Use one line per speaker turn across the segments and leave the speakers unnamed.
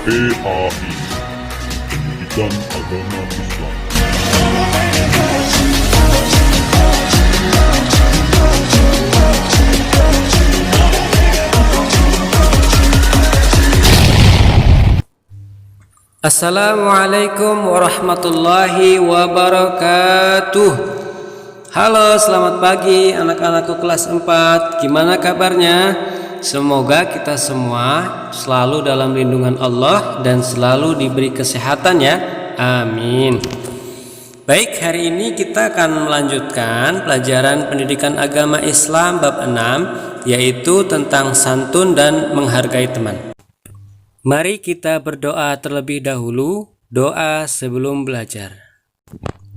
PAI Pendidikan Agama Islam.
Assalamualaikum warahmatullahi wabarakatuh. Halo, selamat pagi anak-anakku kelas 4. Gimana kabarnya? Semoga kita semua selalu dalam lindungan Allah dan selalu diberi kesehatan ya. Amin. Baik, hari ini kita akan melanjutkan pelajaran pendidikan agama Islam bab 6, yaitu tentang santun dan menghargai teman. Mari kita berdoa terlebih dahulu. Doa sebelum belajar.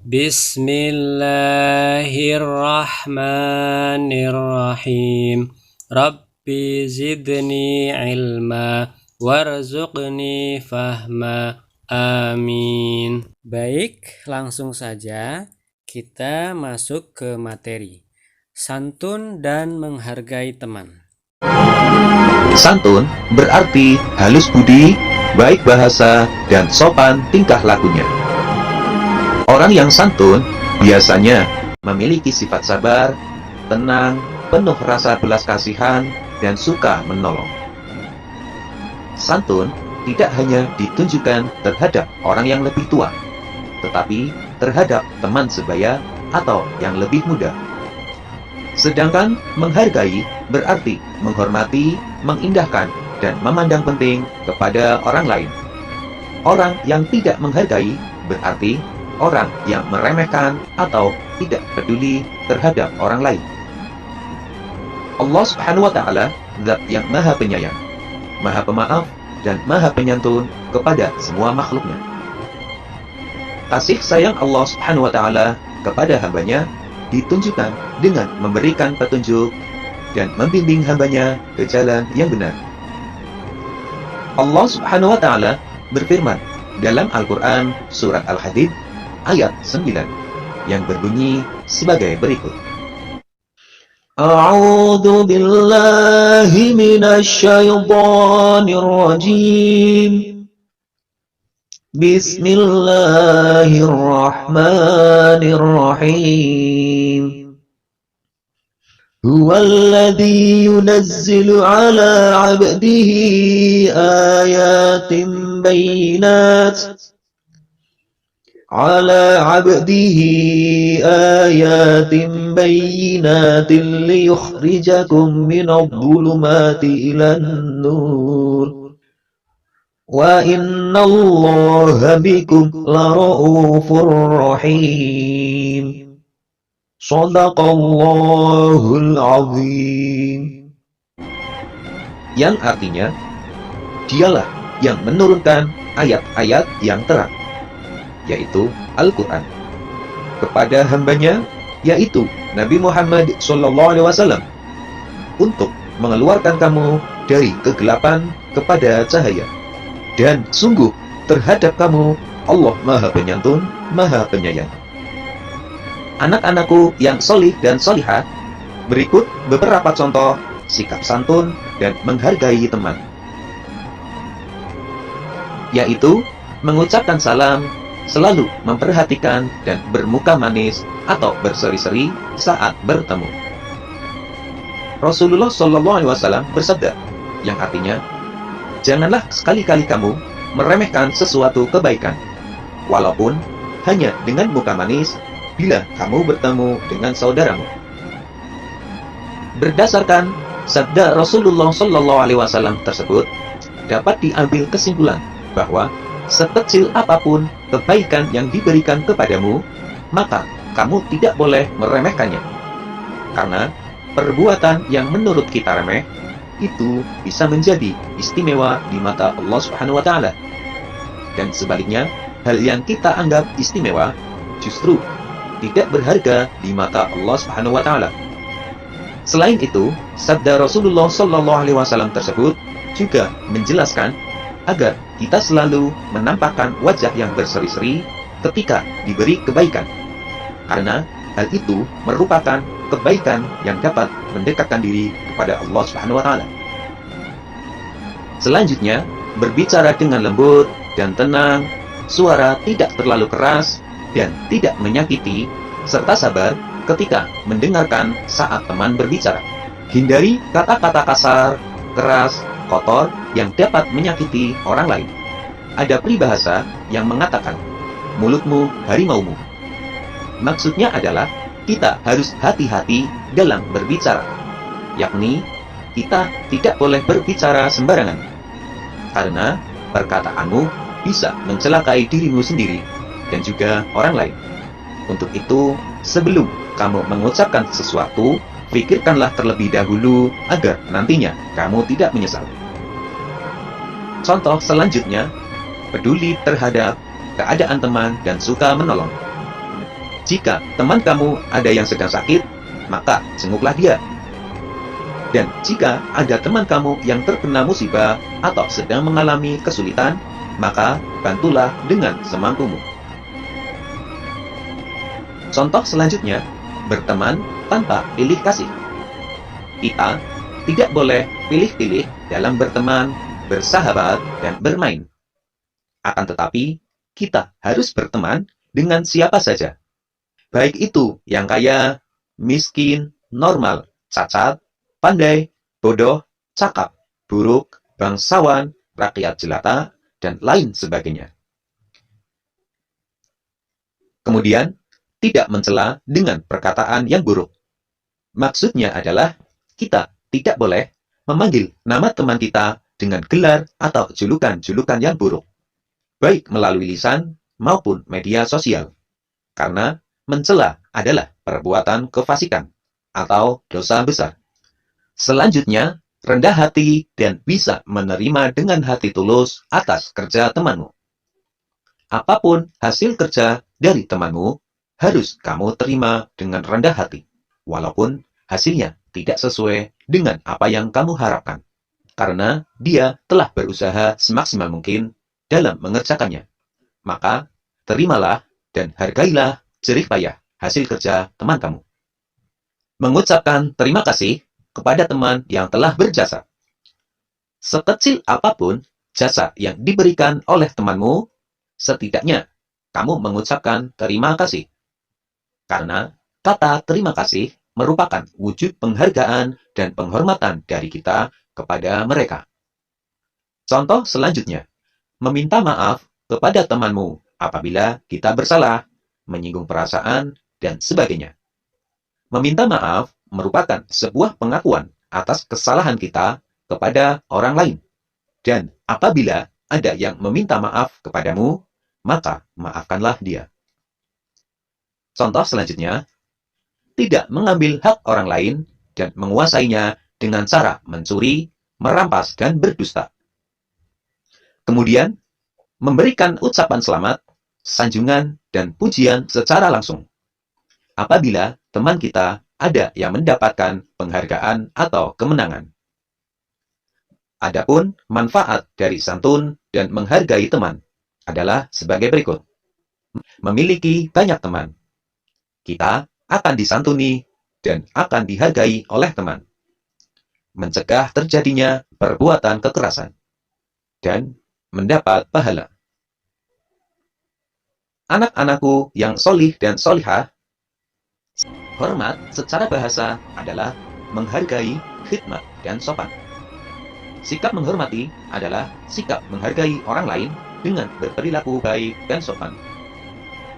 Bismillahirrahmanirrahim. Rabbi zidni ilma warzuqni fahma. Amin. Baik, langsung saja kita masuk ke materi. Santun dan menghargai teman.
Santun berarti halus budi, baik bahasa, dan sopan tingkah lakunya. Orang yang santun biasanya memiliki sifat sabar, tenang, penuh rasa belas kasihan, dan suka menolong. Santun tidak hanya ditunjukkan terhadap orang yang lebih tua, tetapi terhadap teman sebaya atau yang lebih muda. Sedangkan menghargai berarti menghormati, mengindahkan, dan memandang penting kepada orang lain. Orang yang tidak menghargai berarti orang yang meremehkan atau tidak peduli terhadap orang lain. Allah Subhanahu wa Ta'ala, Zat yang Maha Penyayang, Maha Pemaaf, dan Maha Penyantun kepada semua makhluknya. Kasih sayang Allah Subhanahu wa Ta'ala kepada hambanya ditunjukkan dengan memberikan petunjuk dan membimbing hambanya ke jalan yang benar. Allah Subhanahu wa Ta'ala berfirman dalam Al-Quran Surat Al-Hadid ayat 9 yang berbunyi sebagai berikut. A'udzu billahi minasy syaithanir rajim. Bismillahirrahmanirrahim. Huwallazi yunazzilu ala 'abdihi ayatin bayyinat liyukhrijakum minadh-dhulumati ilan nur. Wa innallaha bikum lara'ufur rahim. Shadaqallahul azim. Yang artinya, dialah yang menurunkan ayat-ayat yang terang, yaitu Al-Quran, kepada hambanya, yaitu Nabi Muhammad SAW, untuk mengeluarkan kamu dari kegelapan kepada cahaya. Dan sungguh terhadap kamu Allah Maha Penyantun, Maha Penyayang. Anak-anakku yang solih dan solihah, berikut beberapa contoh sikap santun dan menghargai teman, yaitu mengucapkan salam, selalu memperhatikan dan bermuka manis atau berseri-seri saat bertemu. Rasulullah SAW bersabda, yang artinya, janganlah sekali-kali kamu meremehkan sesuatu kebaikan, walaupun hanya dengan muka manis bila kamu bertemu dengan saudaramu. Berdasarkan sabda Rasulullah SAW tersebut, dapat diambil kesimpulan bahwa sekecil apapun kebaikan yang diberikan kepadamu, maka kamu tidak boleh meremehkannya. Karena perbuatan yang menurut kita remeh itu bisa menjadi istimewa di mata Allah Subhanahu wa Ta'ala. Dan sebaliknya, hal yang kita anggap istimewa justru tidak berharga di mata Allah Subhanahu wa Ta'ala. Selain itu, sabda Rasulullah SAW tersebut juga menjelaskan agar kita selalu menampakkan wajah yang berseri-seri ketika diberi kebaikan, karena hal itu merupakan kebaikan yang dapat mendekatkan diri kepada Allah Subhanahu wa Ta'ala. Selanjutnya, berbicara dengan lembut dan tenang, suara tidak terlalu keras dan tidak menyakiti, serta sabar ketika mendengarkan saat teman berbicara. Hindari kata-kata kasar, keras, kotor yang dapat menyakiti orang lain. Ada peribahasa yang mengatakan, mulutmu harimaumu. Maksudnya adalah kita harus hati-hati dalam berbicara, yakni kita tidak boleh berbicara sembarangan, karena perkataanmu bisa mencelakai dirimu sendiri dan juga orang lain. Untuk itu, sebelum kamu mengucapkan sesuatu, pikirkanlah terlebih dahulu agar nantinya kamu tidak menyesal. Contoh selanjutnya, peduli terhadap keadaan teman dan suka menolong. Jika teman kamu ada yang sedang sakit, maka jenguklah dia. Dan jika ada teman kamu yang terkena musibah atau sedang mengalami kesulitan, maka bantulah dengan semampumu. Contoh selanjutnya, berteman tanpa pilih kasih. Kita tidak boleh pilih-pilih dalam berteman, bersahabat, dan bermain. Akan tetapi, kita harus berteman dengan siapa saja. Baik itu yang kaya, miskin, normal, cacat, pandai, bodoh, cakap, buruk, bangsawan, rakyat jelata, dan lain sebagainya. Kemudian, tidak mencela dengan perkataan yang buruk. Maksudnya adalah, kita tidak boleh memanggil nama teman kita dengan gelar atau julukan-julukan yang buruk, baik melalui lisan maupun media sosial. Karena mencela adalah perbuatan kefasikan atau dosa besar. Selanjutnya, rendah hati dan bisa menerima dengan hati tulus atas kerja temanmu. Apapun hasil kerja dari temanmu, harus kamu terima dengan rendah hati, walaupun hasilnya tidak sesuai dengan apa yang kamu harapkan, karena dia telah berusaha semaksimal mungkin dalam mengerjakannya. Maka, terimalah dan hargailah jerih payah hasil kerja teman kamu. Mengucapkan terima kasih kepada teman yang telah berjasa. Sekecil apapun jasa yang diberikan oleh temanmu, setidaknya kamu mengucapkan terima kasih. Karena kata terima kasih merupakan wujud penghargaan dan penghormatan dari kita kepada mereka. Contoh selanjutnya, meminta maaf kepada temanmu apabila kita bersalah, menyinggung perasaan, dan sebagainya. Meminta maaf merupakan sebuah pengakuan atas kesalahan kita kepada orang lain. Dan apabila ada yang meminta maaf kepadamu, maka maafkanlah dia. Contoh selanjutnya, tidak mengambil hak orang lain dan menguasainya dengan cara mencuri, merampas, dan berdusta. Kemudian, memberikan ucapan selamat, sanjungan, dan pujian secara langsung. Apabila teman kita ada yang mendapatkan penghargaan atau kemenangan. Adapun manfaat dari santun dan menghargai teman adalah sebagai berikut. Memiliki banyak teman, kita akan disantuni dan akan dihargai oleh teman. Mencegah terjadinya perbuatan kekerasan dan mendapat pahala. Anak-anakku yang solih dan solihah, hormat secara bahasa adalah menghargai, khidmat, dan sopan. Sikap menghormati adalah sikap menghargai orang lain dengan berperilaku baik dan sopan.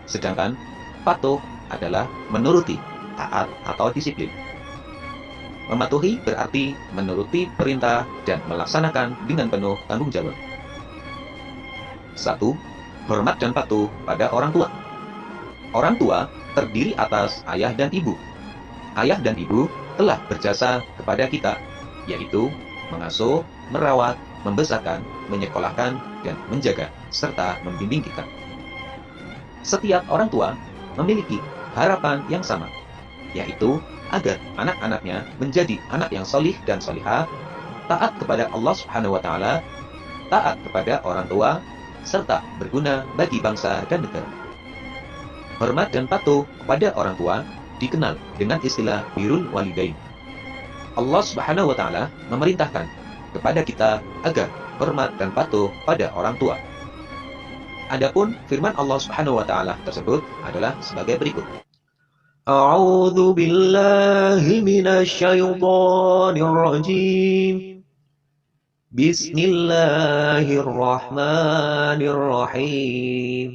Sedangkan patuh adalah menuruti, taat, atau disiplin. Mematuhi berarti menuruti perintah dan melaksanakan dengan penuh tanggung jawab. 1. Hormat dan patuh pada orang tua. Orang tua terdiri atas ayah dan ibu. Ayah dan ibu telah berjasa kepada kita, yaitu mengasuh, merawat, membesarkan, menyekolahkan, dan menjaga, serta membimbing kita. Setiap orang tua memiliki harapan yang sama, yaitu agar anak-anaknya menjadi anak yang solih dan solihah, taat kepada Allah Subhanahu wa Ta'ala, taat kepada orang tua, serta berguna bagi bangsa dan negara. Hormat dan patuh kepada orang tua dikenal dengan istilah birrul walidain. Allah Subhanahu wa Ta'ala memerintahkan kepada kita agar hormat dan patuh pada orang tua. Adapun firman Allah Subhanahu wa taala tersebut adalah sebagai berikut. A'udzu billahi minasyaitonir rajim. Bismillahirrahmanirrahim.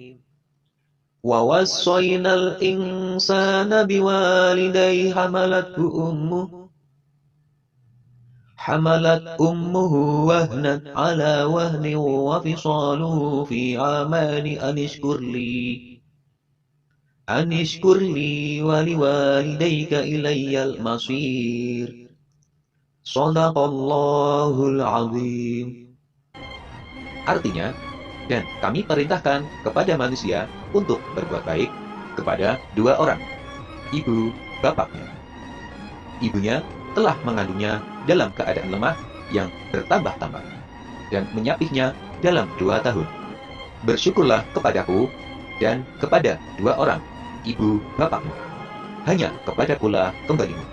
Wa wassaynal insana biwalidayhi حملت أمه وهنا على وهن وفصاله في عامان أن اشكر لي ولوالديك إلي المصير صدق الله العظيم. Artinya, dan kami perintahkan kepada manusia untuk berbuat baik kepada dua orang, ibu bapaknya. Ibunya telah mengandungnya dalam keadaan lemah yang bertambah-tambah dan menyapihnya dalam 2 tahun. Bersyukurlah kepadaku dan kepada dua orang, ibu bapakmu. Hanya kepadakulah kembalimu.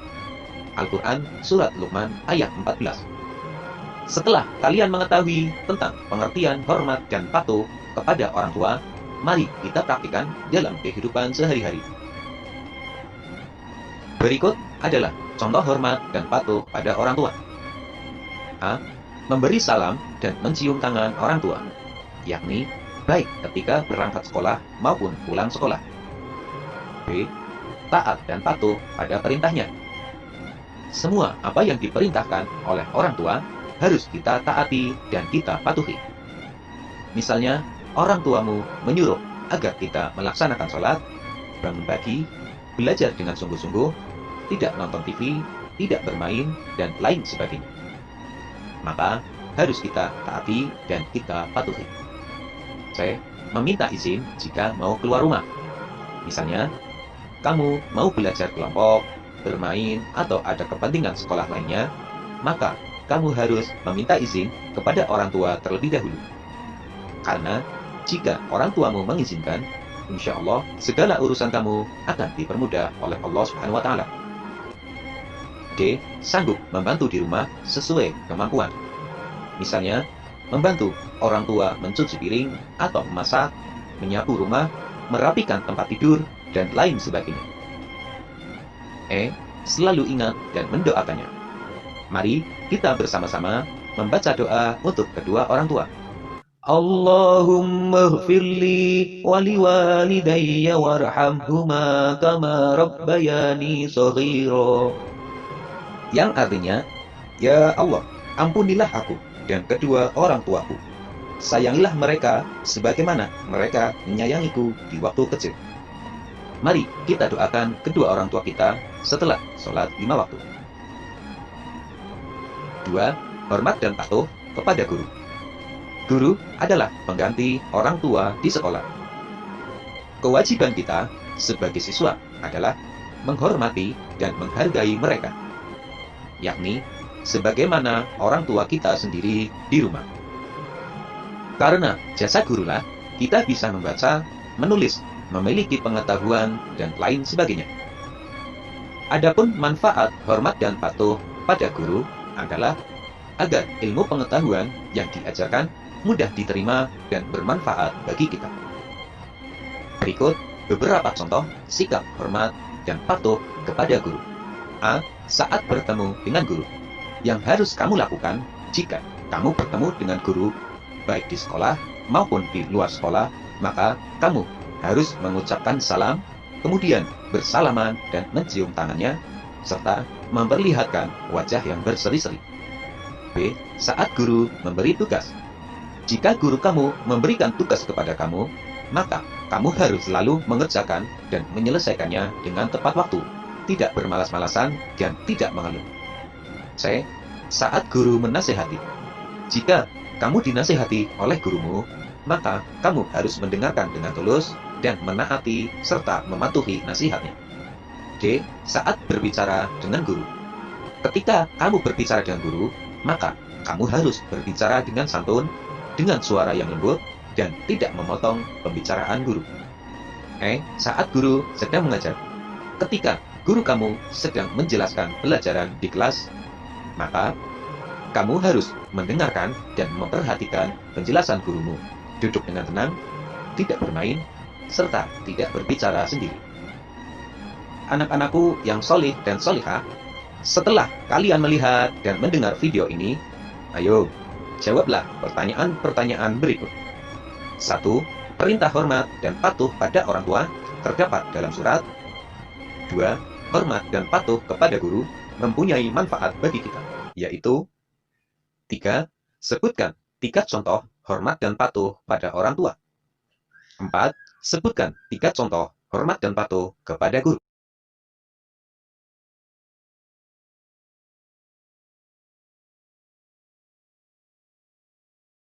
Al-Quran Surat Luqman ayat 14. Setelah kalian mengetahui tentang pengertian hormat dan patuh kepada orang tua, mari kita praktikkan dalam kehidupan sehari-hari. Berikut adalah contoh hormat dan patuh pada orang tua. A. Memberi salam dan mencium tangan orang tua, yakni baik ketika berangkat sekolah maupun pulang sekolah. B. Taat dan patuh pada perintahnya. Semua apa yang diperintahkan oleh orang tua harus kita taati dan kita patuhi. Misalnya, orang tuamu menyuruh agar kita melaksanakan sholat, bangun pagi, belajar dengan sungguh-sungguh, tidak nonton TV, tidak bermain, dan lain sebagainya. Maka harus kita taati dan kita patuhi. C. Meminta izin jika mau keluar rumah. Misalnya, kamu mau belajar kelompok, bermain, atau ada kepentingan sekolah lainnya, maka kamu harus meminta izin kepada orang tua terlebih dahulu. Karena jika orang tuamu mengizinkan, insya Allah segala urusan kamu akan dipermudah oleh Allah Subhanahu wa Ta'ala. D. Sanggup membantu di rumah sesuai kemampuan. Misalnya, membantu orang tua mencuci piring atau memasak, menyapu rumah, merapikan tempat tidur, dan lain sebagainya. E. Selalu ingat dan mendoakannya. Mari kita bersama-sama membaca doa untuk kedua orang tua. Allahumma ighfirli wa liwalidayya warhamhuma kama rabbayani shaghira. Yang artinya, ya Allah, ampunilah aku dan kedua orang tuaku. Sayangilah mereka sebagaimana mereka menyayangiku di waktu kecil. Mari kita doakan kedua orang tua kita setelah sholat 5 waktu. 2. Hormat dan patuh kepada guru. Guru adalah pengganti orang tua di sekolah. Kewajiban kita sebagai siswa adalah menghormati dan menghargai mereka, yakni sebagaimana orang tua kita sendiri di rumah. Karena jasa gurulah kita bisa membaca, menulis, memiliki pengetahuan, dan lain sebagainya. Adapun manfaat hormat dan patuh pada guru adalah agar ilmu pengetahuan yang diajarkan mudah diterima dan bermanfaat bagi kita. Berikut beberapa contoh sikap hormat dan patuh kepada guru. A. Saat bertemu dengan guru. Yang harus kamu lakukan jika kamu bertemu dengan guru, baik di sekolah maupun di luar sekolah, maka kamu harus mengucapkan salam, kemudian bersalaman dan mencium tangannya, serta memperlihatkan wajah yang berseri-seri. B. Saat guru memberi tugas. Jika guru kamu memberikan tugas kepada kamu, maka kamu harus selalu mengerjakan dan menyelesaikannya dengan tepat waktu, tidak bermalas-malasan dan tidak mengeluh. C. Saat guru menasihati. Jika kamu dinasihati oleh gurumu, maka kamu harus mendengarkan dengan tulus dan menaati serta mematuhi nasihatnya. D. Saat berbicara dengan guru. Ketika kamu berbicara dengan guru, maka kamu harus berbicara dengan santun, dengan suara yang lembut, dan tidak memotong pembicaraan guru. E. Saat guru sedang mengajar. Ketika guru kamu sedang menjelaskan pelajaran di kelas, maka Kamu harus mendengarkan dan memperhatikan penjelasan gurumu. Duduk dengan tenang, tidak bermain, serta tidak berbicara sendiri. Anak-anakku yang solih dan solihah, setelah kalian melihat dan mendengar video ini, ayo, jawablah pertanyaan-pertanyaan berikut. 1. Perintah hormat dan patuh pada orang tua terdapat dalam surat. 2. Hormat dan patuh kepada guru mempunyai manfaat bagi kita, yaitu 3. Sebutkan 3 contoh hormat dan patuh pada orang tua. 4. Sebutkan 3 contoh hormat dan patuh kepada guru.